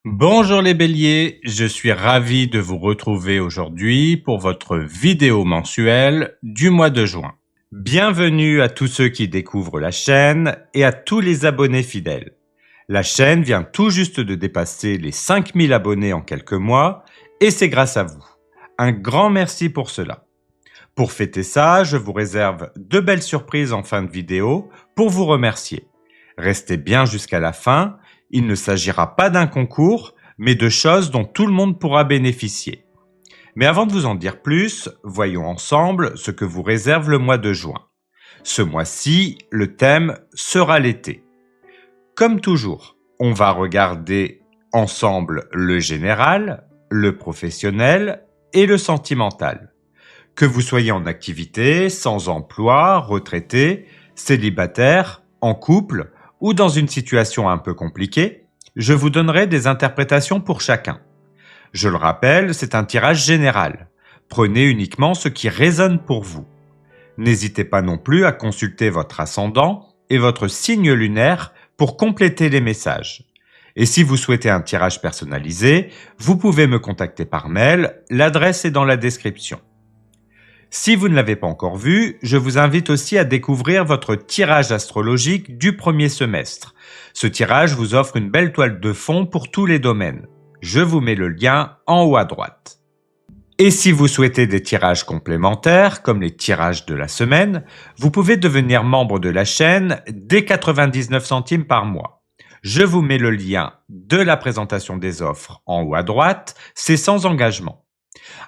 Bonjour les béliers, je suis ravi de vous retrouver aujourd'hui pour votre vidéo mensuelle du mois de juin. Bienvenue à tous ceux qui découvrent la chaîne et à tous les abonnés fidèles. La chaîne vient tout juste de dépasser les 5000 abonnés en quelques mois et c'est grâce à vous. Un grand merci pour cela. Pour fêter ça, je vous réserve de belles surprises en fin de vidéo pour vous remercier. Restez bien jusqu'à la fin. Il ne s'agira pas d'un concours, mais de choses dont tout le monde pourra bénéficier. Mais avant de vous en dire plus, voyons ensemble ce que vous réserve le mois de juin. Ce mois-ci, le thème sera l'été. Comme toujours, on va regarder ensemble le général, le professionnel et le sentimental. Que vous soyez en activité, sans emploi, retraité, célibataire, en couple, ou dans une situation un peu compliquée, je vous donnerai des interprétations pour chacun. Je le rappelle, c'est un tirage général. Prenez uniquement ce qui résonne pour vous. N'hésitez pas non plus à consulter votre ascendant et votre signe lunaire pour compléter les messages. Et si vous souhaitez un tirage personnalisé, vous pouvez me contacter par mail, l'adresse est dans la description. Si vous ne l'avez pas encore vu, je vous invite aussi à découvrir votre tirage astrologique du premier semestre. Ce tirage vous offre une belle toile de fond pour tous les domaines. Je vous mets le lien en haut à droite. Et si vous souhaitez des tirages complémentaires, comme les tirages de la semaine, vous pouvez devenir membre de la chaîne dès 99 centimes par mois. Je vous mets le lien de la présentation des offres en haut à droite, c'est sans engagement.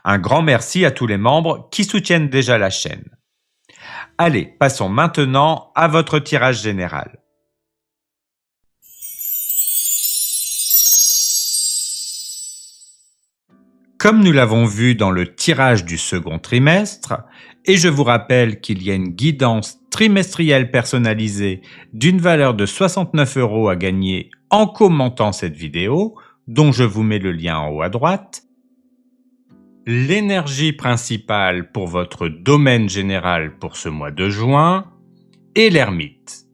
Un grand merci à tous les membres qui soutiennent déjà la chaîne. Allez, passons maintenant à votre tirage général. Comme nous l'avons vu dans le tirage du second trimestre, et je vous rappelle qu'il y a une guidance trimestrielle personnalisée d'une valeur de 69 € à gagner en commentant cette vidéo, dont je vous mets le lien en haut à droite, l'énergie principale pour votre domaine général pour ce mois de juin est l'ermite.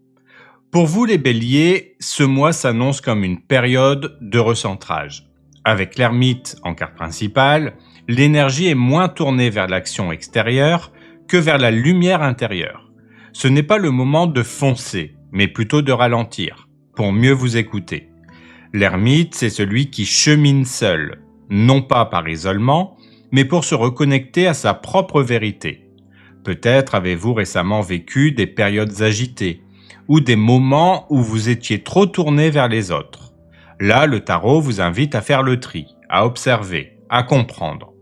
Pour vous les béliers, ce mois s'annonce comme une période de recentrage. Avec l'ermite en carte principale, l'énergie est moins tournée vers l'action extérieure que vers la lumière intérieure. Ce n'est pas le moment de foncer, mais plutôt de ralentir, pour mieux vous écouter. L'ermite, c'est celui qui chemine seul, non pas par isolement, mais pour se reconnecter à sa propre vérité. Peut-être avez-vous récemment vécu des périodes agitées, ou des moments où vous étiez trop tourné vers les autres. Là, le tarot vous invite à faire le tri, à observer, à comprendre.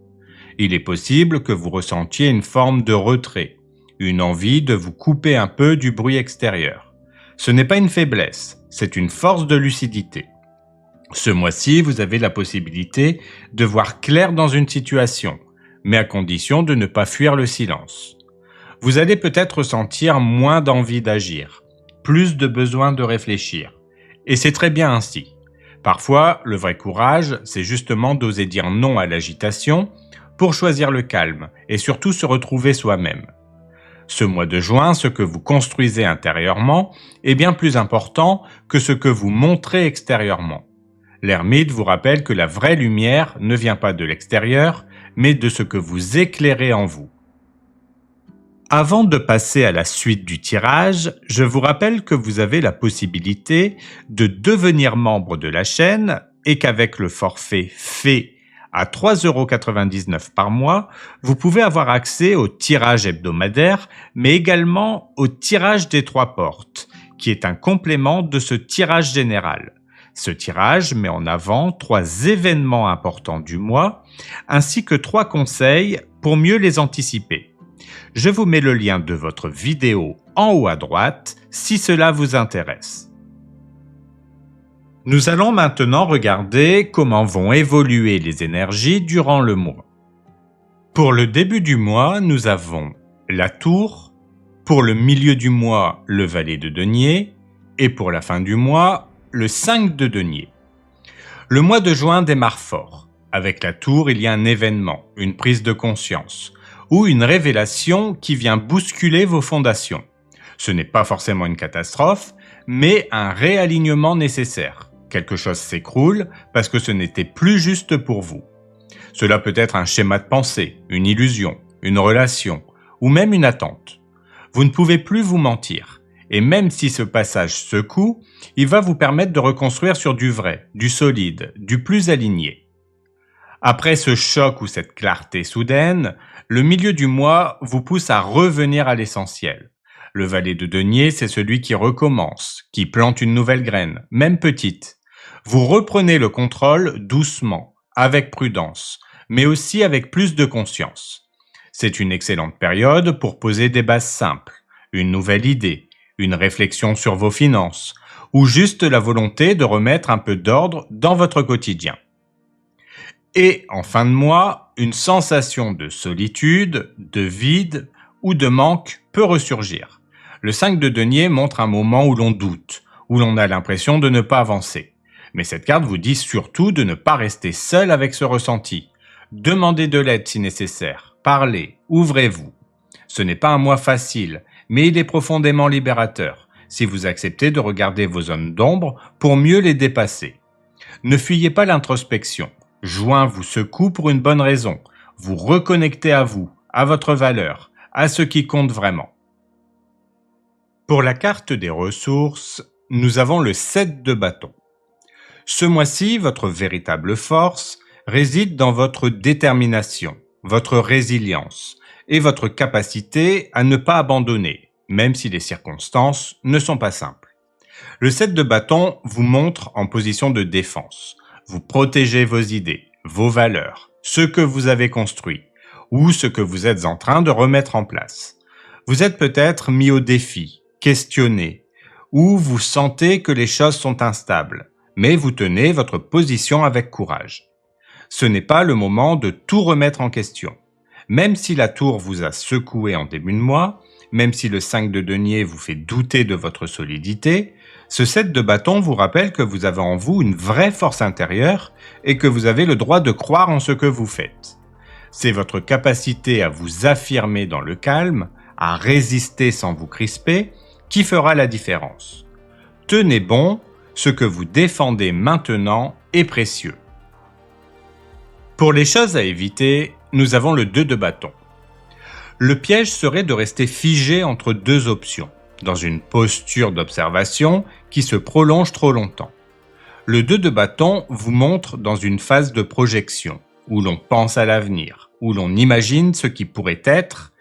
Il est possible que vous ressentiez une forme de retrait, une envie de vous couper un peu du bruit extérieur. Ce n'est pas une faiblesse, c'est une force de lucidité. Ce mois-ci, vous avez la possibilité de voir clair dans une situation, mais à condition de ne pas fuir le silence. Vous allez peut-être ressentir moins d'envie d'agir, plus de besoin de réfléchir. Et c'est très bien ainsi. Parfois, le vrai courage, c'est justement d'oser dire non à l'agitation pour choisir le calme et surtout se retrouver soi-même. Ce mois de juin, ce que vous construisez intérieurement est bien plus important que ce que vous montrez extérieurement. L'ermite vous rappelle que la vraie lumière ne vient pas de l'extérieur, mais de ce que vous éclairez en vous. Avant de passer à la suite du tirage, je vous rappelle que vous avez la possibilité de devenir membre de la chaîne et qu'avec le forfait fait à 3,99 € par mois, vous pouvez avoir accès au tirage hebdomadaire, mais également au tirage des 3 portes, qui est un complément de ce tirage général. Ce tirage met en avant 3 événements importants du mois, ainsi que 3 conseils pour mieux les anticiper. Je vous mets le lien de votre vidéo en haut à droite si cela vous intéresse. Nous allons maintenant regarder comment vont évoluer les énergies durant le mois. Pour le début du mois, nous avons la tour, pour le milieu du mois, le valet de denier, et pour la fin du mois, le 5 de denier. Le mois de juin démarre fort. Avec la tour, il y a un événement, une prise de conscience, ou une révélation qui vient bousculer vos fondations. Ce n'est pas forcément une catastrophe, mais un réalignement nécessaire. Quelque chose s'écroule parce que ce n'était plus juste pour vous. Cela peut être un schéma de pensée, une illusion, une relation ou même une attente. Vous ne pouvez plus vous mentir. Et même si ce passage secoue, il va vous permettre de reconstruire sur du vrai, du solide, du plus aligné. Après ce choc ou cette clarté soudaine, le milieu du mois vous pousse à revenir à l'essentiel. Le valet de denier, c'est celui qui recommence, qui plante une nouvelle graine, même petite. Vous reprenez le contrôle doucement, avec prudence, mais aussi avec plus de conscience. C'est une excellente période pour poser des bases simples, une nouvelle idée, une réflexion sur vos finances, ou juste la volonté de remettre un peu d'ordre dans votre quotidien. Et en fin de mois, une sensation de solitude, de vide ou de manque peut ressurgir. Le 5 de denier montre un moment où l'on doute, où l'on a l'impression de ne pas avancer. Mais cette carte vous dit surtout de ne pas rester seul avec ce ressenti. Demandez de l'aide si nécessaire, parlez, ouvrez-vous. Ce n'est pas un mois facile, mais il est profondément libérateur, si vous acceptez de regarder vos zones d'ombre pour mieux les dépasser. Ne fuyez pas l'introspection. Juin vous secoue pour une bonne raison. Vous reconnectez à vous, à votre valeur, à ce qui compte vraiment. Pour la carte des ressources, nous avons le 7 de bâton. Ce mois-ci, votre véritable force réside dans votre détermination, votre résilience et votre capacité à ne pas abandonner, même si les circonstances ne sont pas simples. Le 7 de bâton vous montre en position de défense. Vous protégez vos idées, vos valeurs, ce que vous avez construit ou ce que vous êtes en train de remettre en place. Vous êtes peut-être mis au défi, questionné, ou vous sentez que les choses sont instables, mais vous tenez votre position avec courage. Ce n'est pas le moment de tout remettre en question. Même si la tour vous a secoué en début de mois, même si le 5 de denier vous fait douter de votre solidité, ce 7 de bâton vous rappelle que vous avez en vous une vraie force intérieure et que vous avez le droit de croire en ce que vous faites. C'est votre capacité à vous affirmer dans le calme, à résister sans vous crisper, qui fera la différence. Tenez bon, ce que vous défendez maintenant est précieux. Pour les choses à éviter, nous avons le 2 de bâton. Le piège serait de rester figé entre deux options, dans une posture d'observation qui se prolonge trop longtemps. Le 2 de bâton vous montre dans une phase de projection, où l'on pense à l'avenir, où l'on imagine ce qui pourrait être,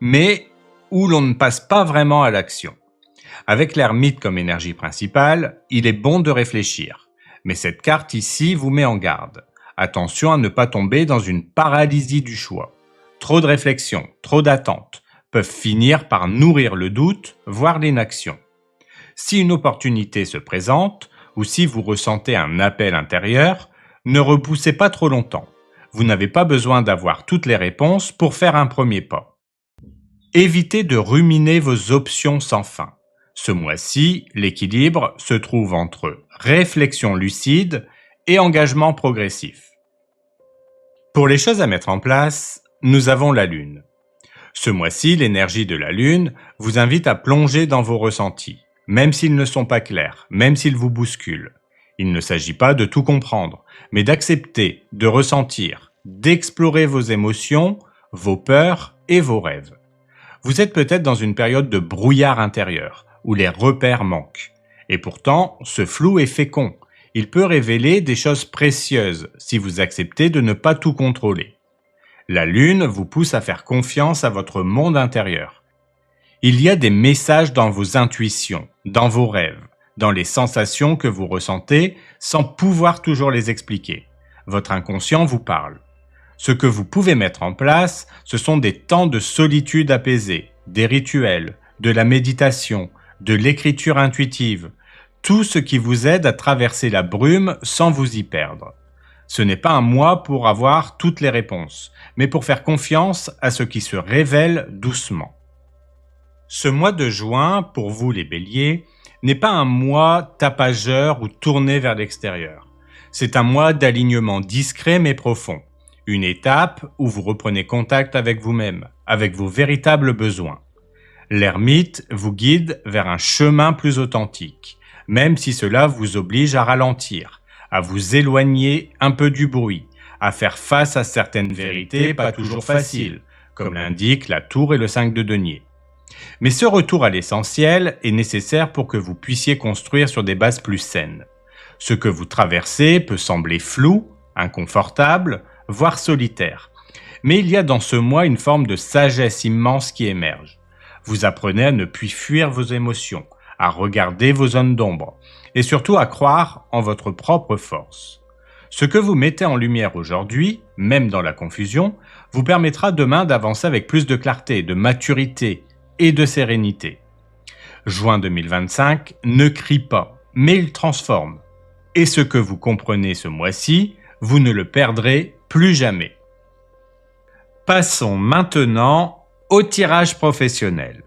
mais où l'on ne passe pas vraiment à l'action. Avec l'ermite comme énergie principale, il est bon de réfléchir, mais cette carte ici vous met en garde. Attention à ne pas tomber dans une paralysie du choix. Trop de réflexion, trop d'attentes peuvent finir par nourrir le doute, voire l'inaction. Si une opportunité se présente, ou si vous ressentez un appel intérieur, ne repoussez pas trop longtemps. Vous n'avez pas besoin d'avoir toutes les réponses pour faire un premier pas. Évitez de ruminer vos options sans fin. Ce mois-ci, l'équilibre se trouve entre réflexion lucide et engagement progressif. Pour les choses à mettre en place, nous avons la Lune. Ce mois-ci, l'énergie de la Lune vous invite à plonger dans vos ressentis, même s'ils ne sont pas clairs, même s'ils vous bousculent. Il ne s'agit pas de tout comprendre, mais d'accepter, de ressentir, d'explorer vos émotions, vos peurs et vos rêves. Vous êtes peut-être dans une période de brouillard intérieur, où les repères manquent. Et pourtant, ce flou est fécond. Il peut révéler des choses précieuses si vous acceptez de ne pas tout contrôler. La Lune vous pousse à faire confiance à votre monde intérieur. Il y a des messages dans vos intuitions, dans vos rêves, dans les sensations que vous ressentez sans pouvoir toujours les expliquer. Votre inconscient vous parle. Ce que vous pouvez mettre en place, ce sont des temps de solitude apaisés, des rituels, de la méditation, de l'écriture intuitive, tout ce qui vous aide à traverser la brume sans vous y perdre. Ce n'est pas un mois pour avoir toutes les réponses, mais pour faire confiance à ce qui se révèle doucement. Ce mois de juin, pour vous les béliers, n'est pas un mois tapageur ou tourné vers l'extérieur. C'est un mois d'alignement discret mais profond. Une étape où vous reprenez contact avec vous-même, avec vos véritables besoins. L'ermite vous guide vers un chemin plus authentique, même si cela vous oblige à ralentir, à vous éloigner un peu du bruit, à faire face à certaines vérités pas toujours faciles, comme l'indiquent la tour et le 5 de denier. Mais ce retour à l'essentiel est nécessaire pour que vous puissiez construire sur des bases plus saines. Ce que vous traversez peut sembler flou, inconfortable, voire solitaire. Mais il y a dans ce mois une forme de sagesse immense qui émerge. Vous apprenez à ne plus fuir vos émotions, à regarder vos zones d'ombre, et surtout à croire en votre propre force. Ce que vous mettez en lumière aujourd'hui, même dans la confusion, vous permettra demain d'avancer avec plus de clarté, de maturité et de sérénité. Juin 2025 ne crie pas, mais il transforme. Et ce que vous comprenez ce mois-ci, vous ne le perdrez plus jamais. Passons maintenant au tirage professionnel.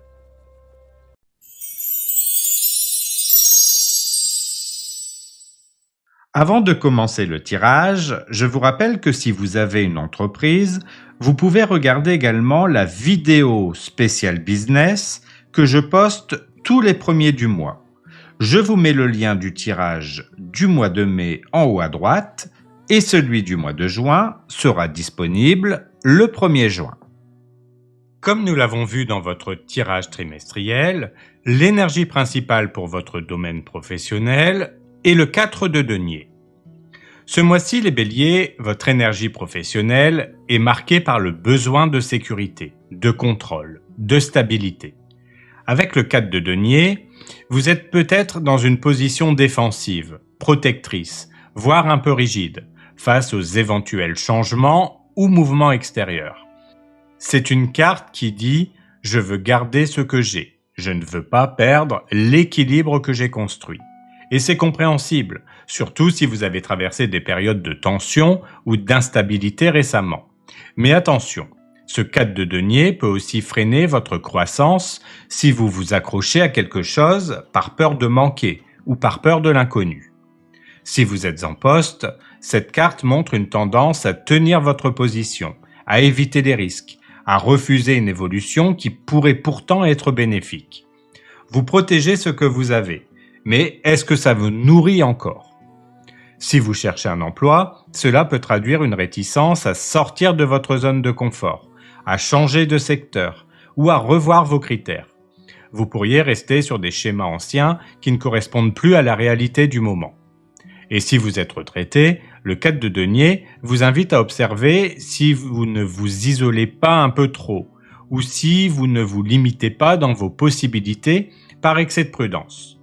Avant de commencer le tirage, je vous rappelle que si vous avez une entreprise, vous pouvez regarder également la vidéo spéciale business que je poste tous les premiers du mois. Je vous mets le lien du tirage du mois de mai en haut à droite et celui du mois de juin sera disponible le 1er juin. Comme nous l'avons vu dans votre tirage trimestriel, l'énergie principale pour votre domaine professionnel est le 4 de denier. Ce mois-ci, les béliers, votre énergie professionnelle est marquée par le besoin de sécurité, de contrôle, de stabilité. Avec le 4 de denier, vous êtes peut-être dans une position défensive, protectrice, voire un peu rigide, face aux éventuels changements ou mouvements extérieurs. C'est une carte qui dit « Je veux garder ce que j'ai, je ne veux pas perdre l'équilibre que j'ai construit ». Et c'est compréhensible, surtout si vous avez traversé des périodes de tension ou d'instabilité récemment. Mais attention, ce 4 de denier peut aussi freiner votre croissance si vous vous accrochez à quelque chose par peur de manquer ou par peur de l'inconnu. Si vous êtes en poste, cette carte montre une tendance à tenir votre position, à éviter les risques, à refuser une évolution qui pourrait pourtant être bénéfique. Vous protégez ce que vous avez, mais est-ce que ça vous nourrit encore ? Si vous cherchez un emploi, cela peut traduire une réticence à sortir de votre zone de confort, à changer de secteur ou à revoir vos critères. Vous pourriez rester sur des schémas anciens qui ne correspondent plus à la réalité du moment. Et si vous êtes retraité, le 4 de denier vous invite à observer si vous ne vous isolez pas un peu trop ou si vous ne vous limitez pas dans vos possibilités par excès de prudence.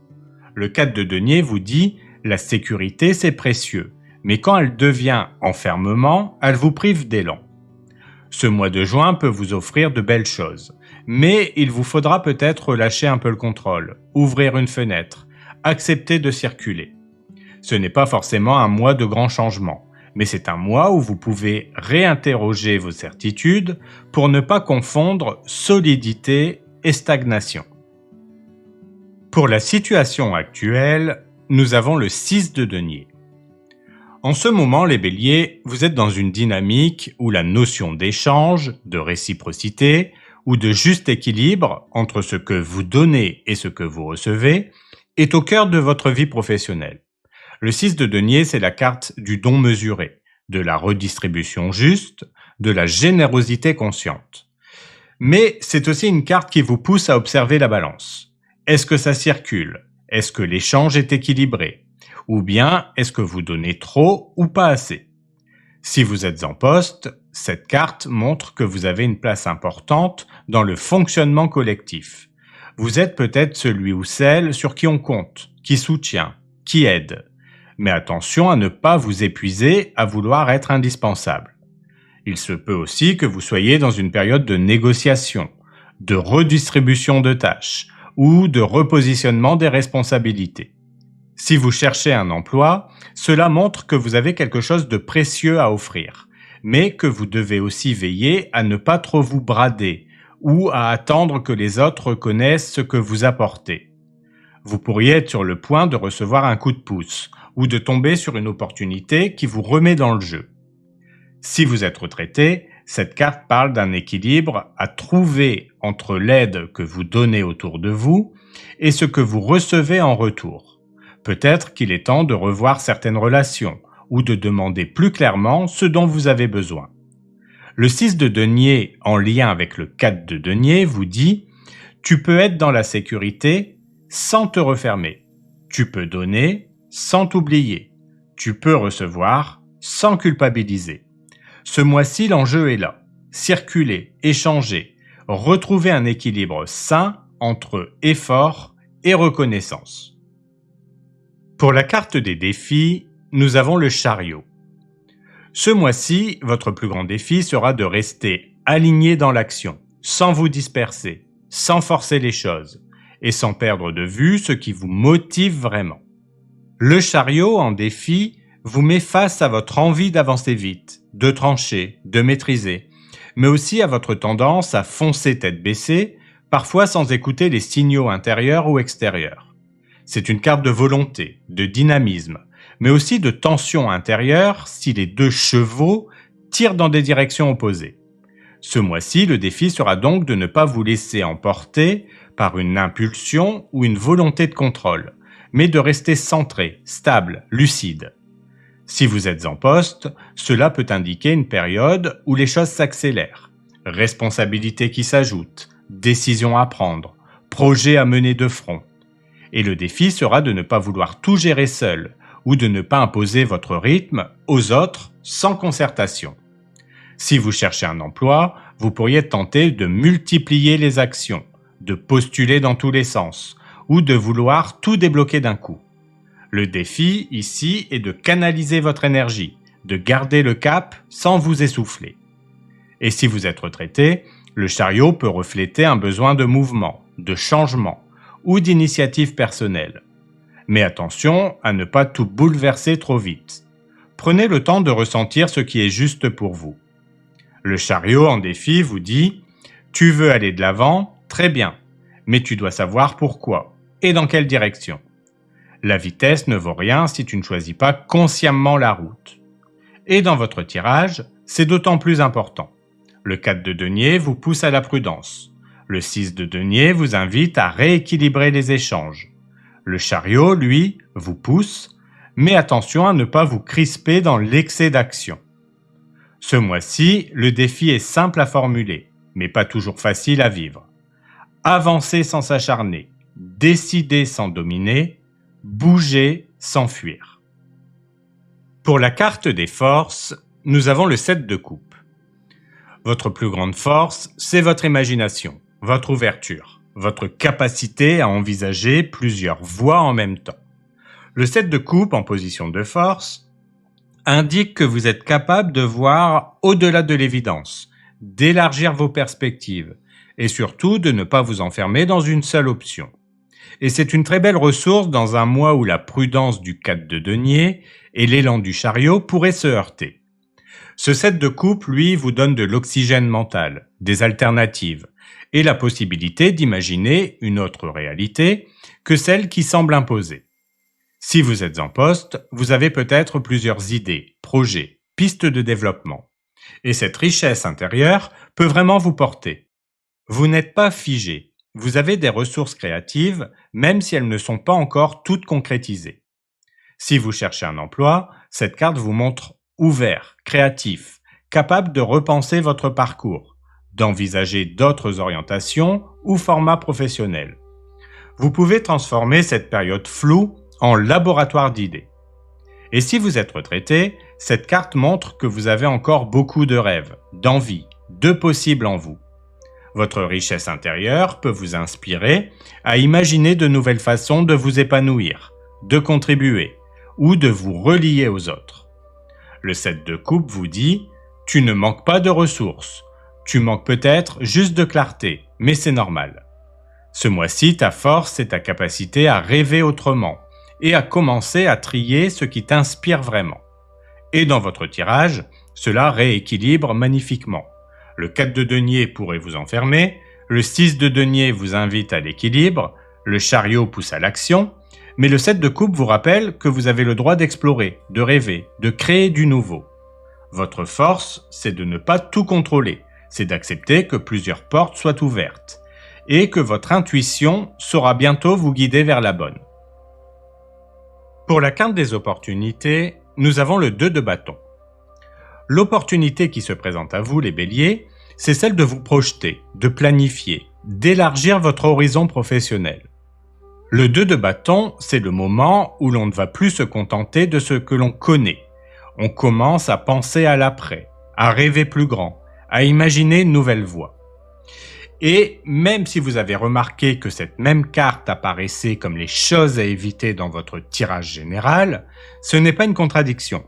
Le 4 de denier vous dit « La sécurité, c'est précieux, mais quand elle devient enfermement, elle vous prive d'élan. » Ce mois de juin peut vous offrir de belles choses, mais il vous faudra peut-être lâcher un peu le contrôle, ouvrir une fenêtre, accepter de circuler. Ce n'est pas forcément un mois de grands changements, mais c'est un mois où vous pouvez réinterroger vos certitudes pour ne pas confondre solidité et stagnation. Pour la situation actuelle, nous avons le 6 de denier. En ce moment, les béliers, vous êtes dans une dynamique où la notion d'échange, de réciprocité ou de juste équilibre entre ce que vous donnez et ce que vous recevez est au cœur de votre vie professionnelle. Le 6 de denier, c'est la carte du don mesuré, de la redistribution juste, de la générosité consciente. Mais c'est aussi une carte qui vous pousse à observer la balance. Est-ce que ça circule ? Est-ce que l'échange est équilibré ? Ou bien est-ce que vous donnez trop ou pas assez ? Si vous êtes en poste, cette carte montre que vous avez une place importante dans le fonctionnement collectif. Vous êtes peut-être celui ou celle sur qui on compte, qui soutient, qui aide. Mais attention à ne pas vous épuiser à vouloir être indispensable. Il se peut aussi que vous soyez dans une période de négociation, de redistribution de tâches ou de repositionnement des responsabilités. Si vous cherchez un emploi, cela montre que vous avez quelque chose de précieux à offrir, mais que vous devez aussi veiller à ne pas trop vous brader ou à attendre que les autres reconnaissent ce que vous apportez. Vous pourriez être sur le point de recevoir un coup de pouce ou de tomber sur une opportunité qui vous remet dans le jeu. Si vous êtes retraité, cette carte parle d'un équilibre à trouver entre l'aide que vous donnez autour de vous et ce que vous recevez en retour. Peut-être qu'il est temps de revoir certaines relations ou de demander plus clairement ce dont vous avez besoin. Le 6 de denier en lien avec le 4 de denier vous dit « Tu peux être dans la sécurité sans te refermer. Tu peux donner sans t'oublier. Tu peux recevoir sans culpabiliser. » Ce mois-ci, l'enjeu est là. Circuler, échanger, retrouver un équilibre sain entre effort et reconnaissance. Pour la carte des défis, nous avons le chariot. Ce mois-ci, votre plus grand défi sera de rester aligné dans l'action, sans vous disperser, sans forcer les choses, et sans perdre de vue ce qui vous motive vraiment. Le chariot, en défi, vous met face à votre envie d'avancer vite, de trancher, de maîtriser, mais aussi à votre tendance à foncer tête baissée, parfois sans écouter les signaux intérieurs ou extérieurs. C'est une carte de volonté, de dynamisme, mais aussi de tension intérieure si les deux chevaux tirent dans des directions opposées. Ce mois-ci, le défi sera donc de ne pas vous laisser emporter par une impulsion ou une volonté de contrôle, mais de rester centré, stable, lucide. Si vous êtes en poste, cela peut indiquer une période où les choses s'accélèrent. Responsabilités qui s'ajoutent, décisions à prendre, projets à mener de front. Et le défi sera de ne pas vouloir tout gérer seul ou de ne pas imposer votre rythme aux autres sans concertation. Si vous cherchez un emploi, vous pourriez tenter de multiplier les actions, de postuler dans tous les sens ou de vouloir tout débloquer d'un coup. Le défi, ici, est de canaliser votre énergie, de garder le cap sans vous essouffler. Et si vous êtes retraité, le chariot peut refléter un besoin de mouvement, de changement ou d'initiative personnelle. Mais attention à ne pas tout bouleverser trop vite. Prenez le temps de ressentir ce qui est juste pour vous. Le chariot en défi vous dit « Tu veux aller de l'avant, très bien, mais tu dois savoir pourquoi et dans quelle direction. La vitesse ne vaut rien si tu ne choisis pas consciemment la route. » Et dans votre tirage, c'est d'autant plus important. Le 4 de denier vous pousse à la prudence. Le 6 de denier vous invite à rééquilibrer les échanges. Le chariot, lui, vous pousse, mais attention à ne pas vous crisper dans l'excès d'action. Ce mois-ci, le défi est simple à formuler, mais pas toujours facile à vivre. Avancer sans s'acharner, décider sans dominer, bouger sans fuir. Pour la carte des forces, nous avons le 7 de coupe. Votre plus grande force, c'est votre imagination, votre ouverture, votre capacité à envisager plusieurs voies en même temps. Le 7 de coupe en position de force indique que vous êtes capable de voir au-delà de l'évidence, d'élargir vos perspectives et surtout de ne pas vous enfermer dans une seule option. Et c'est une très belle ressource dans un mois où la prudence du 4 de denier et l'élan du chariot pourraient se heurter. Ce 7 de coupe, lui, vous donne de l'oxygène mental, des alternatives et la possibilité d'imaginer une autre réalité que celle qui semble imposer. Si vous êtes en poste, vous avez peut-être plusieurs idées, projets, pistes de développement. Et cette richesse intérieure peut vraiment vous porter. Vous n'êtes pas figé, vous avez des ressources créatives, même si elles ne sont pas encore toutes concrétisées. Si vous cherchez un emploi, cette carte vous montre ouvert, créatif, capable de repenser votre parcours, d'envisager d'autres orientations ou formats professionnels. Vous pouvez transformer cette période floue en laboratoire d'idées. Et si vous êtes retraité, cette carte montre que vous avez encore beaucoup de rêves, d'envies, de possibles en vous. Votre richesse intérieure peut vous inspirer à imaginer de nouvelles façons de vous épanouir, de contribuer ou de vous relier aux autres. Le 7 de coupe vous dit « Tu ne manques pas de ressources. Tu manques peut-être juste de clarté, mais c'est normal. » Ce mois-ci, ta force est ta capacité à rêver autrement et à commencer à trier ce qui t'inspire vraiment. Et dans votre tirage, cela rééquilibre magnifiquement. Le 4 de denier pourrait vous enfermer, le 6 de denier vous invite à l'équilibre, le chariot pousse à l'action, mais le 7 de coupe vous rappelle que vous avez le droit d'explorer, de rêver, de créer du nouveau. Votre force, c'est de ne pas tout contrôler, c'est d'accepter que plusieurs portes soient ouvertes et que votre intuition saura bientôt vous guider vers la bonne. Pour la carte des opportunités, nous avons le 2 de bâton. L'opportunité qui se présente à vous, les béliers, c'est celle de vous projeter, de planifier, d'élargir votre horizon professionnel. Le 2 de bâton, c'est le moment où l'on ne va plus se contenter de ce que l'on connaît. On commence à penser à l'après, à rêver plus grand, à imaginer une nouvelle voie. Et même si vous avez remarqué que cette même carte apparaissait comme les choses à éviter dans votre tirage général, ce n'est pas une contradiction.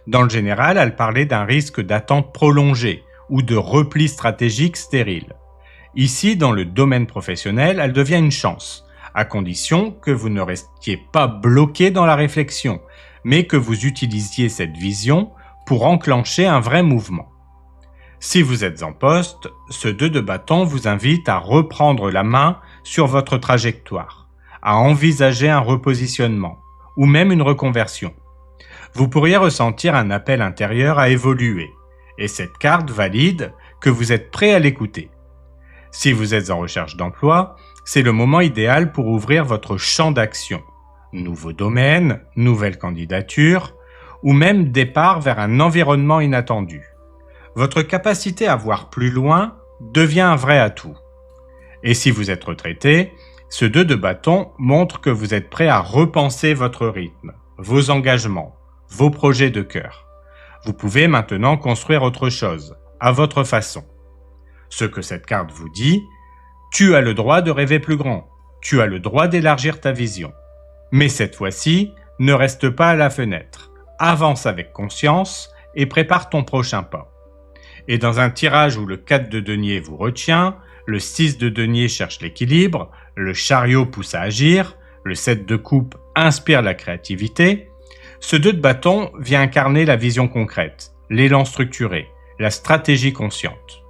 Dans le général, elle parlait d'un risque d'attente prolongée ou de repli stratégique stérile. Ici, dans le domaine professionnel, elle devient une chance, à condition que vous ne restiez pas bloqué dans la réflexion, mais que vous utilisiez cette vision pour enclencher un vrai mouvement. Si vous êtes en poste, ce 2 de bâton vous invite à reprendre la main sur votre trajectoire, à envisager un repositionnement ou même une reconversion. Vous pourriez ressentir un appel intérieur à évoluer, et cette carte valide que vous êtes prêt à l'écouter. Si vous êtes en recherche d'emploi, c'est le moment idéal pour ouvrir votre champ d'action. Nouveaux domaines, nouvelles candidatures, ou même départ vers un environnement inattendu. Votre capacité à voir plus loin devient un vrai atout. Et si vous êtes retraité, ce 2 de bâton montre que vous êtes prêt à repenser votre rythme, vos engagements, vos projets de cœur. Vous pouvez maintenant construire autre chose, à votre façon. Ce que cette carte vous dit, tu as le droit de rêver plus grand, tu as le droit d'élargir ta vision. Mais cette fois-ci, ne reste pas à la fenêtre, avance avec conscience et prépare ton prochain pas. Et dans un tirage où le 4 de denier vous retient, le 6 de denier cherche l'équilibre, le chariot pousse à agir, le 7 de coupe inspire la créativité, ce 2 de bâton vient incarner la vision concrète, l'élan structuré, la stratégie consciente.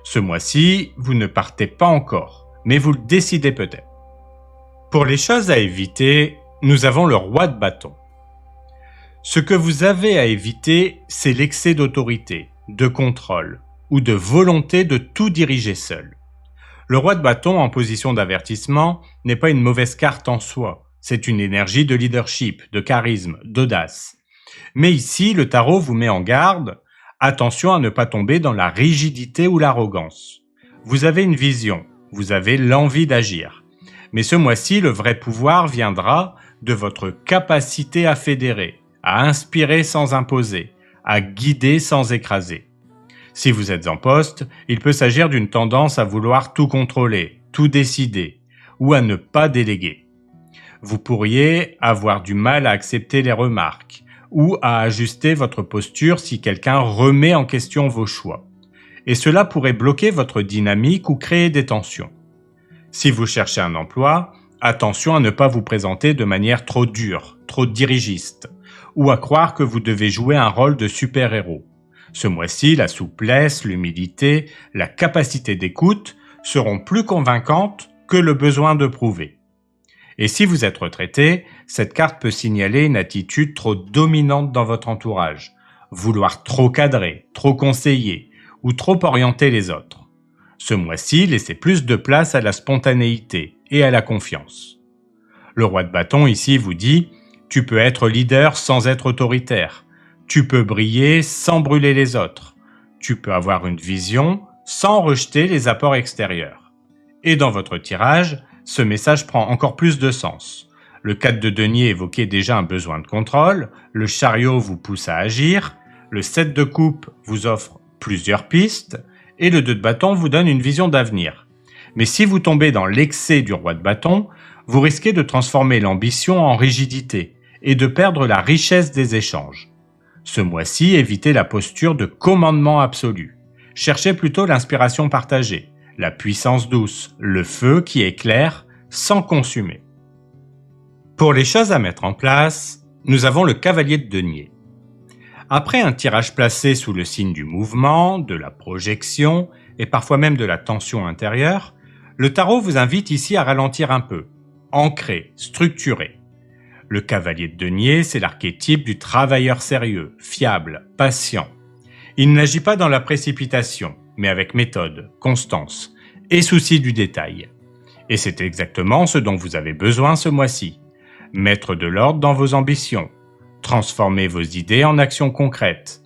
Ce mois-ci, vous ne partez pas encore, mais vous le décidez peut-être. Pour les choses à éviter, nous avons le roi de bâton. Ce que vous avez à éviter, c'est l'excès d'autorité, de contrôle ou de volonté de tout diriger seul. Le roi de bâton en position d'avertissement n'est pas une mauvaise carte en soi, c'est une énergie de leadership, de charisme, d'audace. Mais ici, le tarot vous met en garde, attention à ne pas tomber dans la rigidité ou l'arrogance. Vous avez une vision, vous avez l'envie d'agir. Mais ce mois-ci, le vrai pouvoir viendra de votre capacité à fédérer, à inspirer sans imposer, à guider sans écraser. Si vous êtes en poste, il peut s'agir d'une tendance à vouloir tout contrôler, tout décider, ou à ne pas déléguer. Vous pourriez avoir du mal à accepter les remarques, ou à ajuster votre posture si quelqu'un remet en question vos choix. Et cela pourrait bloquer votre dynamique ou créer des tensions. Si vous cherchez un emploi, attention à ne pas vous présenter de manière trop dure, trop dirigiste, ou à croire que vous devez jouer un rôle de super-héros. Ce mois-ci, la souplesse, l'humilité, la capacité d'écoute seront plus convaincantes que le besoin de prouver. Et si vous êtes retraité, cette carte peut signaler une attitude trop dominante dans votre entourage, vouloir trop cadrer, trop conseiller ou trop orienter les autres. Ce mois-ci, laissez plus de place à la spontanéité et à la confiance. Le roi de bâton ici vous dit « Tu peux être leader sans être autoritaire. Tu peux briller sans brûler les autres. Tu peux avoir une vision sans rejeter les apports extérieurs. » Et dans votre tirage, ce message prend encore plus de sens. Le 4 de denier évoquait déjà un besoin de contrôle, le chariot vous pousse à agir, le 7 de coupe vous offre plusieurs pistes, et le 2 de bâton vous donne une vision d'avenir. Mais si vous tombez dans l'excès du roi de bâton, vous risquez de transformer l'ambition en rigidité et de perdre la richesse des échanges. Ce mois-ci, évitez la posture de commandement absolu. Cherchez plutôt l'inspiration partagée, la puissance douce, le feu qui éclaire sans consumer. Pour les choses à mettre en place, nous avons le cavalier de denier. Après un tirage placé sous le signe du mouvement, de la projection et parfois même de la tension intérieure, le tarot vous invite ici à ralentir un peu, ancrer, structurer. Le cavalier de denier, c'est l'archétype du travailleur sérieux, fiable, patient. Il n'agit pas dans la précipitation, mais avec méthode, constance et souci du détail. Et c'est exactement ce dont vous avez besoin ce mois-ci. mettre de l'ordre dans vos ambitions, transformer vos idées en actions concrètes,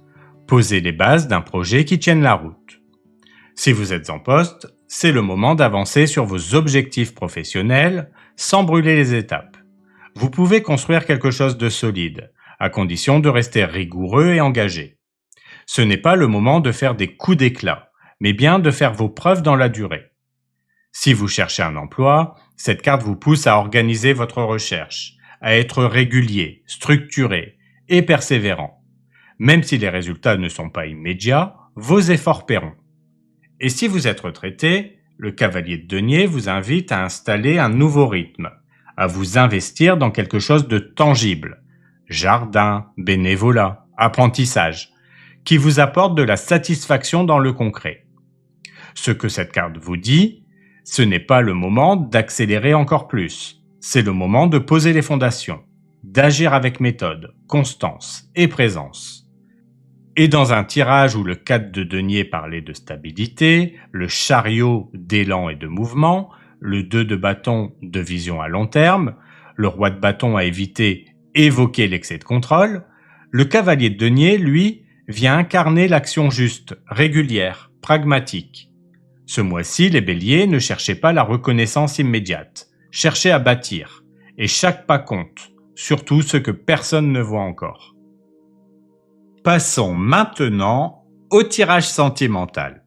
poser les bases d'un projet qui tienne la route. Si vous êtes en poste, c'est le moment d'avancer sur vos objectifs professionnels sans brûler les étapes. Vous pouvez construire quelque chose de solide, à condition de rester rigoureux et engagé. Ce n'est pas le moment de faire des coups d'éclat, mais bien de faire vos preuves dans la durée. Si vous cherchez un emploi, cette carte vous pousse à organiser votre recherche, à être régulier, structuré et persévérant. Même si les résultats ne sont pas immédiats, vos efforts paieront. Et si vous êtes retraité, le cavalier de denier vous invite à installer un nouveau rythme, à vous investir dans quelque chose de tangible, jardin, bénévolat, apprentissage, qui vous apporte de la satisfaction dans le concret. Ce que cette carte vous dit, ce n'est pas le moment d'accélérer encore plus, c'est le moment de poser les fondations, d'agir avec méthode, constance et présence. Et dans un tirage où le 4 de denier parlait de stabilité, le chariot d'élan et de mouvement, le 2 de bâton de vision à long terme, le roi de bâton a évoqué l'excès de contrôle, le cavalier de denier, lui, vient incarner l'action juste, régulière, pragmatique. Ce mois-ci, les béliers, ne cherchez pas la reconnaissance immédiate, cherchez à bâtir, et chaque pas compte, surtout ce que personne ne voit encore. Passons maintenant au tirage sentimental.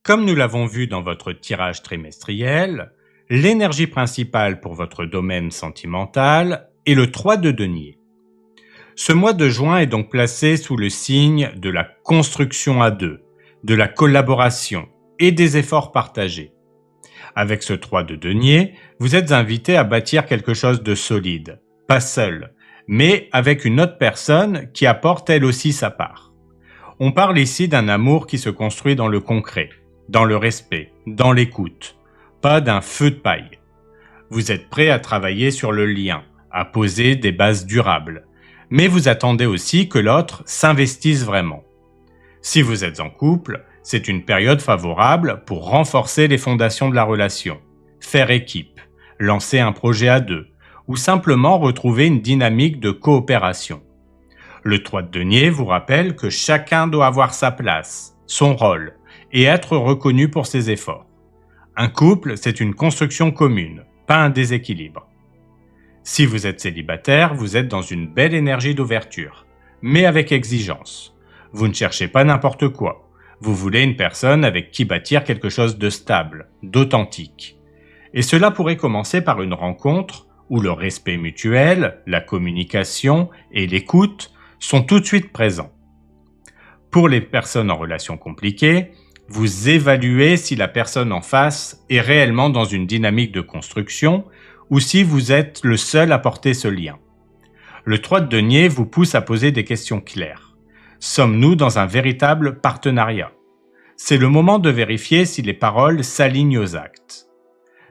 Comme nous l'avons vu dans votre tirage trimestriel, l'énergie principale pour votre domaine sentimental est le 3 de denier. Ce mois de juin est donc placé sous le signe de la construction à deux, de la collaboration et des efforts partagés. Avec ce 3 de denier, vous êtes invité à bâtir quelque chose de solide, pas seul, mais avec une autre personne qui apporte elle aussi sa part. On parle ici d'un amour qui se construit dans le concret, dans le respect, dans l'écoute, pas d'un feu de paille. Vous êtes prêt à travailler sur le lien, à poser des bases durables, mais vous attendez aussi que l'autre s'investisse vraiment. Si vous êtes en couple, c'est une période favorable pour renforcer les fondations de la relation, faire équipe, lancer un projet à deux, ou simplement retrouver une dynamique de coopération. Le 3 de denier vous rappelle que chacun doit avoir sa place, son rôle, et être reconnu pour ses efforts. Un couple, c'est une construction commune, pas un déséquilibre. Si vous êtes célibataire, vous êtes dans une belle énergie d'ouverture, mais avec exigence. Vous ne cherchez pas n'importe quoi. Vous voulez une personne avec qui bâtir quelque chose de stable, d'authentique. Et cela pourrait commencer par une rencontre où le respect mutuel, la communication et l'écoute sont tout de suite présents. Pour les personnes en relation compliquée, vous évaluez si la personne en face est réellement dans une dynamique de construction ou si vous êtes le seul à porter ce lien. Le 3 de denier vous pousse à poser des questions claires. Sommes-nous dans un véritable partenariat? C'est le moment de vérifier si les paroles s'alignent aux actes.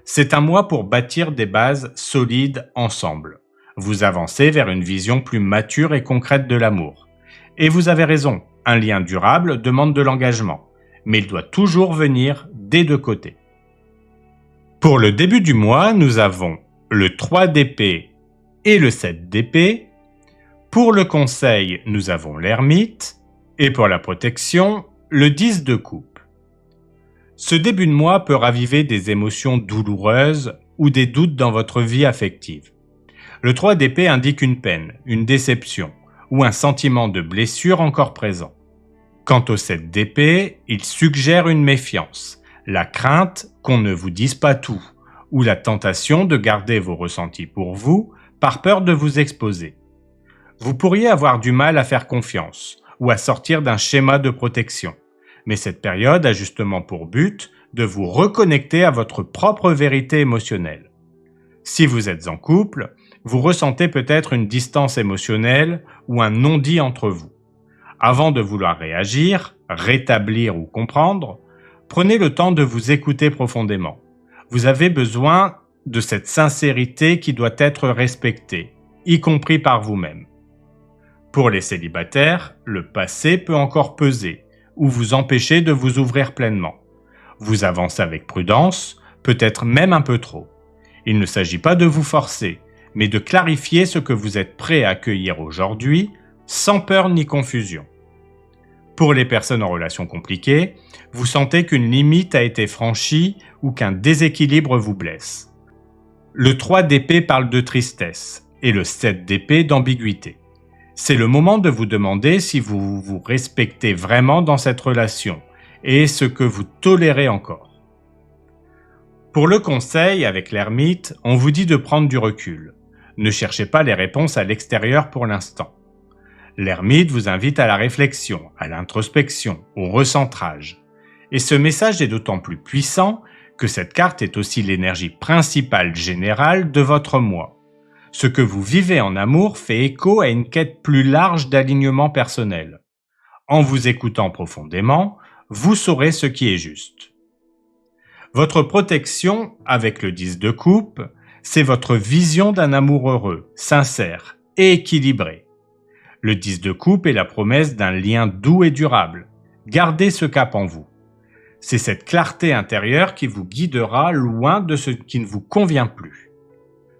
C'est un mois pour bâtir des bases solides ensemble. Vous avancez vers une vision plus mature et concrète de l'amour. Et vous avez raison, un lien durable demande de l'engagement, mais il doit toujours venir des deux côtés. Pour le début du mois, nous avons le 3 d'épée et le 7 d'épée. Pour le conseil, nous avons l'ermite, et pour la protection, le 10 de coupe. Ce début de mois peut raviver des émotions douloureuses ou des doutes dans votre vie affective. Le 3 d'épée indique une peine, une déception ou un sentiment de blessure encore présent. Quant au 7 d'épée, il suggère une méfiance, la crainte qu'on ne vous dise pas tout, ou la tentation de garder vos ressentis pour vous par peur de vous exposer. Vous pourriez avoir du mal à faire confiance ou à sortir d'un schéma de protection, mais cette période a justement pour but de vous reconnecter à votre propre vérité émotionnelle. Si vous êtes en couple, vous ressentez peut-être une distance émotionnelle ou un non-dit entre vous. Avant de vouloir réagir, rétablir ou comprendre, prenez le temps de vous écouter profondément. Vous avez besoin de cette sincérité qui doit être respectée, y compris par vous-même. Pour les célibataires, le passé peut encore peser ou vous empêcher de vous ouvrir pleinement. Vous avancez avec prudence, peut-être même un peu trop. Il ne s'agit pas de vous forcer, mais de clarifier ce que vous êtes prêt à accueillir aujourd'hui, sans peur ni confusion. Pour les personnes en relation compliquée, vous sentez qu'une limite a été franchie ou qu'un déséquilibre vous blesse. Le 3 d'épée parle de tristesse et le 7 d'épée d'ambiguïté. C'est le moment de vous demander si vous vous respectez vraiment dans cette relation et ce que vous tolérez encore. Pour le conseil avec l'ermite, on vous dit de prendre du recul. Ne cherchez pas les réponses à l'extérieur pour l'instant. L'ermite vous invite à la réflexion, à l'introspection, au recentrage. Et ce message est d'autant plus puissant que cette carte est aussi l'énergie principale générale de votre moi. Ce que vous vivez en amour fait écho à une quête plus large d'alignement personnel. En vous écoutant profondément, vous saurez ce qui est juste. Votre protection, avec le 10 de coupe, c'est votre vision d'un amour heureux, sincère et équilibré. Le 10 de coupe est la promesse d'un lien doux et durable. Gardez ce cap en vous. C'est cette clarté intérieure qui vous guidera loin de ce qui ne vous convient plus.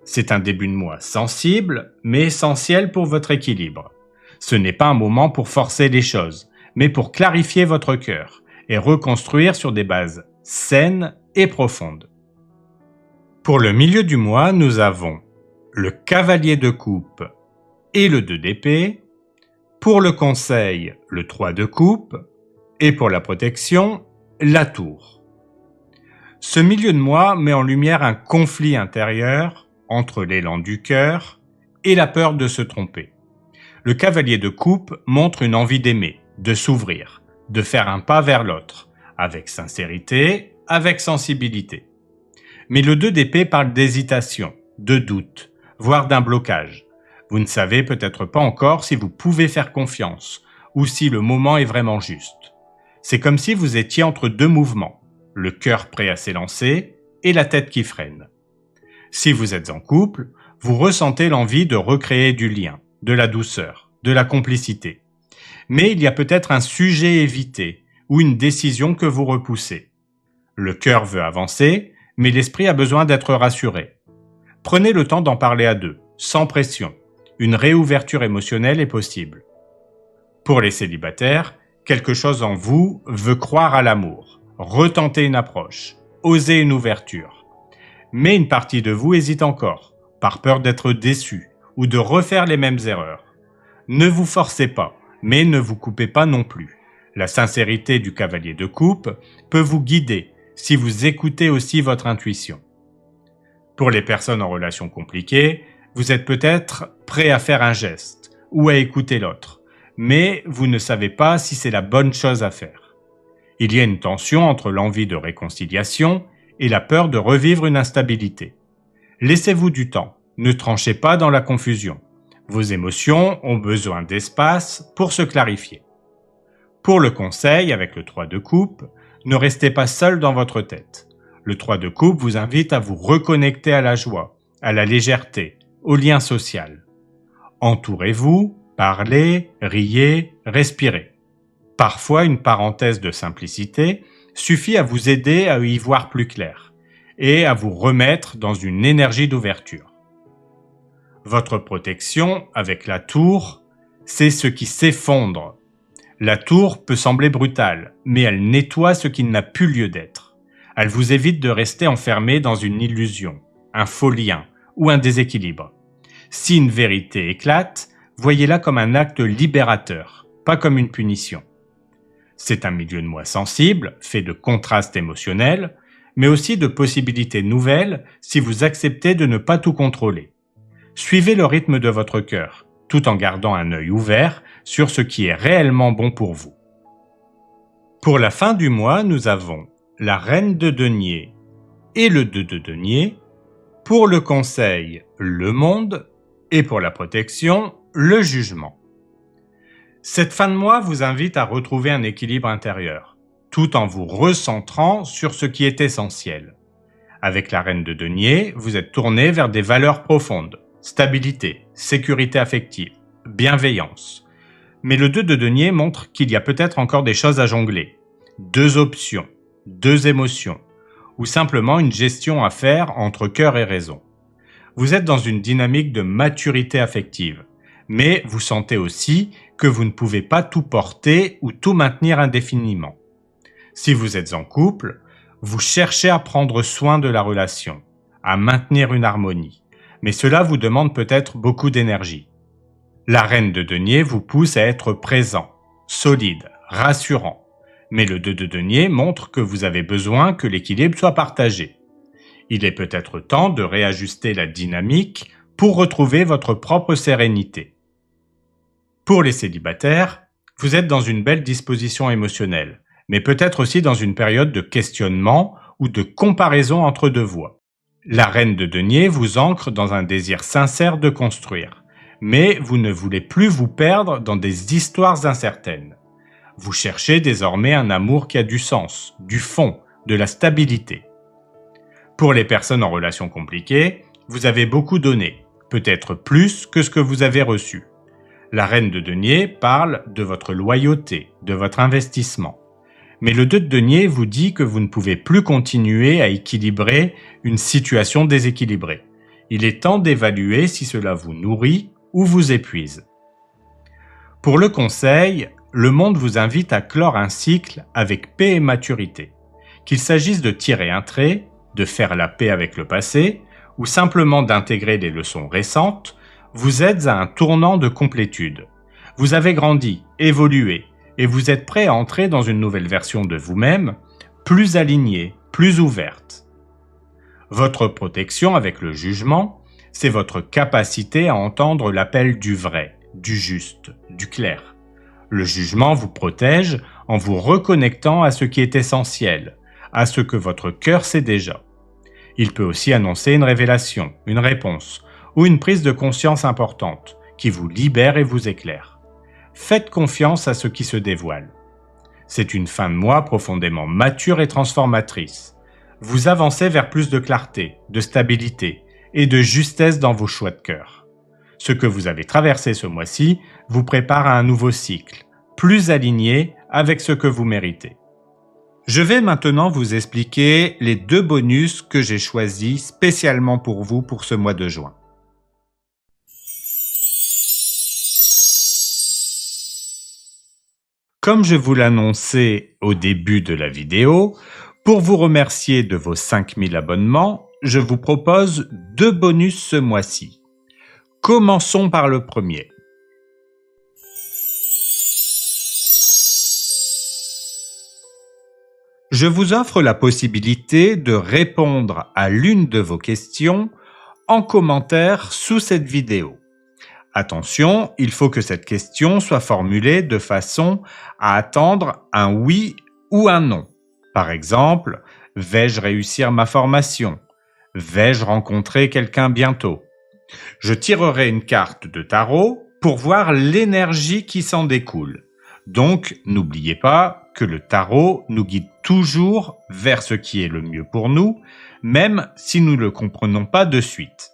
C'est un début de mois sensible, mais essentiel pour votre équilibre. Ce n'est pas un moment pour forcer les choses, mais pour clarifier votre cœur et reconstruire sur des bases saines et profondes. Pour le milieu du mois, nous avons le cavalier de coupe et le 2 d'épée. Pour le conseil, le 3 de coupe. Et pour la protection, la tour. Ce milieu de mois met en lumière un conflit intérieur entre l'élan du cœur et la peur de se tromper. Le cavalier de coupe montre une envie d'aimer, de s'ouvrir, de faire un pas vers l'autre, avec sincérité, avec sensibilité. Mais le 2 d'épée parle d'hésitation, de doute, voire d'un blocage. Vous ne savez peut-être pas encore si vous pouvez faire confiance ou si le moment est vraiment juste. C'est comme si vous étiez entre deux mouvements, le cœur prêt à s'élancer et la tête qui freine. Si vous êtes en couple, vous ressentez l'envie de recréer du lien, de la douceur, de la complicité. Mais il y a peut-être un sujet évité ou une décision que vous repoussez. Le cœur veut avancer, mais l'esprit a besoin d'être rassuré. Prenez le temps d'en parler à deux, sans pression. Une réouverture émotionnelle est possible. Pour les célibataires, quelque chose en vous veut croire à l'amour, retenter une approche, oser une ouverture. Mais une partie de vous hésite encore, par peur d'être déçu ou de refaire les mêmes erreurs. Ne vous forcez pas, mais ne vous coupez pas non plus. La sincérité du cavalier de coupe peut vous guider si vous écoutez aussi votre intuition. Pour les personnes en relation compliquée, vous êtes peut-être prêt à faire un geste ou à écouter l'autre, mais vous ne savez pas si c'est la bonne chose à faire. Il y a une tension entre l'envie de réconciliation et la peur de revivre une instabilité. Laissez-vous du temps, ne tranchez pas dans la confusion. Vos émotions ont besoin d'espace pour se clarifier. Pour le conseil avec le 3 de coupe, ne restez pas seul dans votre tête. Le 3 de coupe vous invite à vous reconnecter à la joie, à la légèreté, au lien social. Entourez-vous, parlez, riez, respirez. Parfois, une parenthèse de simplicité suffit à vous aider à y voir plus clair et à vous remettre dans une énergie d'ouverture. Votre protection avec la tour, c'est ce qui s'effondre. La tour peut sembler brutale, mais elle nettoie ce qui n'a plus lieu d'être. Elle vous évite de rester enfermé dans une illusion, un faux lien ou un déséquilibre. Si une vérité éclate, voyez-la comme un acte libérateur, pas comme une punition. C'est un milieu de mois sensible, fait de contrastes émotionnels, mais aussi de possibilités nouvelles si vous acceptez de ne pas tout contrôler. Suivez le rythme de votre cœur, tout en gardant un œil ouvert sur ce qui est réellement bon pour vous. Pour la fin du mois, nous avons la reine de denier et le 2 de denier. Pour le conseil, le monde, et pour la protection, le jugement. Cette fin de mois vous invite à retrouver un équilibre intérieur, tout en vous recentrant sur ce qui est essentiel. Avec la reine de denier, vous êtes tourné vers des valeurs profondes, stabilité, sécurité affective, bienveillance. Mais le 2 de denier montre qu'il y a peut-être encore des choses à jongler. Deux options, 2 émotions, ou simplement une gestion à faire entre cœur et raison. Vous êtes dans une dynamique de maturité affective, mais vous sentez aussi que vous ne pouvez pas tout porter ou tout maintenir indéfiniment. Si vous êtes en couple, vous cherchez à prendre soin de la relation, à maintenir une harmonie, mais cela vous demande peut-être beaucoup d'énergie. La reine de denier vous pousse à être présent, solide, rassurant, mais le 2 de denier montre que vous avez besoin que l'équilibre soit partagé. Il est peut-être temps de réajuster la dynamique pour retrouver votre propre sérénité. Pour les célibataires, vous êtes dans une belle disposition émotionnelle, mais peut-être aussi dans une période de questionnement ou de comparaison entre 2 voies. La reine de denier vous ancre dans un désir sincère de construire, mais vous ne voulez plus vous perdre dans des histoires incertaines. Vous cherchez désormais un amour qui a du sens, du fond, de la stabilité. Pour les personnes en relation compliquée, vous avez beaucoup donné, peut-être plus que ce que vous avez reçu. La reine de denier parle de votre loyauté, de votre investissement. Mais le 2 de denier vous dit que vous ne pouvez plus continuer à équilibrer une situation déséquilibrée. Il est temps d'évaluer si cela vous nourrit ou vous épuise. Pour le conseil, le monde vous invite à clore un cycle avec paix et maturité. Qu'il s'agisse de tirer un trait, de faire la paix avec le passé, ou simplement d'intégrer les leçons récentes, vous êtes à un tournant de complétude. Vous avez grandi, évolué, et vous êtes prêt à entrer dans une nouvelle version de vous-même, plus alignée, plus ouverte. Votre protection avec le jugement, c'est votre capacité à entendre l'appel du vrai, du juste, du clair. Le jugement vous protège en vous reconnectant à ce qui est essentiel, à ce que votre cœur sait déjà. Il peut aussi annoncer une révélation, une réponse, ou une prise de conscience importante, qui vous libère et vous éclaire. Faites confiance à ce qui se dévoile. C'est une fin de mois profondément mature et transformatrice. Vous avancez vers plus de clarté, de stabilité et de justesse dans vos choix de cœur. Ce que vous avez traversé ce mois-ci vous prépare à un nouveau cycle, plus aligné avec ce que vous méritez. Je vais maintenant vous expliquer les 2 bonus que j'ai choisis spécialement pour vous pour ce mois de juin. Comme je vous l'annonçais au début de la vidéo, pour vous remercier de vos 5000 abonnements, je vous propose 2 bonus ce mois-ci. Commençons par le premier. Je vous offre la possibilité de répondre à l'une de vos questions en commentaire sous cette vidéo. Attention, il faut que cette question soit formulée de façon à attendre un oui ou un non. Par exemple, vais-je réussir ma formation? Vais-je rencontrer quelqu'un bientôt? Je tirerai une carte de tarot pour voir l'énergie qui s'en découle. Donc, n'oubliez pas que le tarot nous guide toujours vers ce qui est le mieux pour nous, même si nous ne le comprenons pas de suite.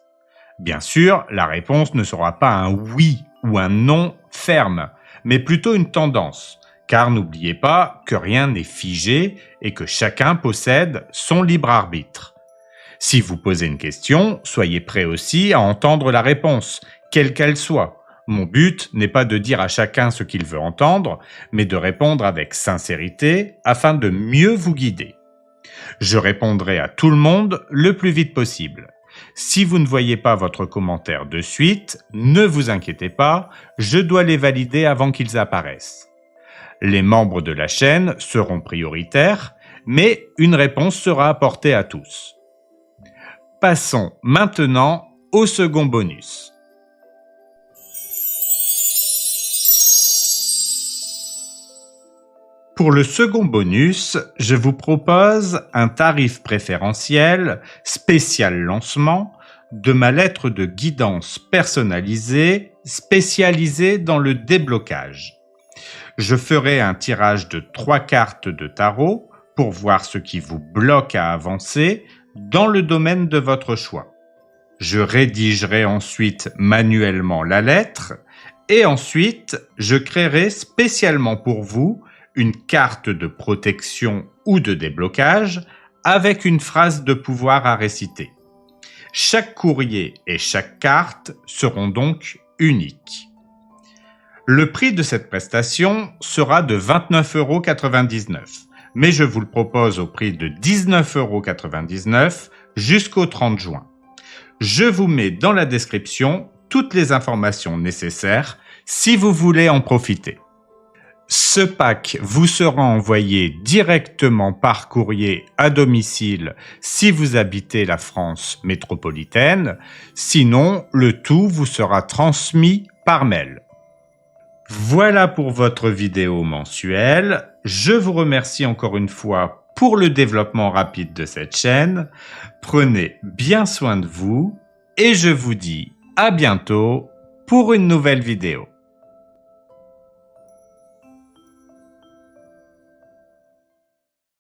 Bien sûr, la réponse ne sera pas un oui ou un non ferme, mais plutôt une tendance, car n'oubliez pas que rien n'est figé et que chacun possède son libre arbitre. Si vous posez une question, soyez prêt aussi à entendre la réponse, quelle qu'elle soit. Mon but n'est pas de dire à chacun ce qu'il veut entendre, mais de répondre avec sincérité afin de mieux vous guider. Je répondrai à tout le monde le plus vite possible. Si vous ne voyez pas votre commentaire de suite, ne vous inquiétez pas, je dois les valider avant qu'ils apparaissent. Les membres de la chaîne seront prioritaires, mais une réponse sera apportée à tous. Passons maintenant au second bonus. Pour le second bonus, je vous propose un tarif préférentiel spécial lancement de ma lettre de guidance personnalisée spécialisée dans le déblocage. Je ferai un tirage de 3 cartes de tarot pour voir ce qui vous bloque à avancer dans le domaine de votre choix. Je rédigerai ensuite manuellement la lettre et ensuite je créerai spécialement pour vous une carte de protection ou de déblocage avec une phrase de pouvoir à réciter. Chaque courrier et chaque carte seront donc uniques. Le prix de cette prestation sera de 29,99 €, mais je vous le propose au prix de 19,99 € jusqu'au 30 juin. Je vous mets dans la description toutes les informations nécessaires si vous voulez en profiter. Ce pack vous sera envoyé directement par courrier à domicile si vous habitez la France métropolitaine. Sinon, le tout vous sera transmis par mail. Voilà pour votre vidéo mensuelle. Je vous remercie encore une fois pour le développement rapide de cette chaîne. Prenez bien soin de vous et je vous dis à bientôt pour une nouvelle vidéo.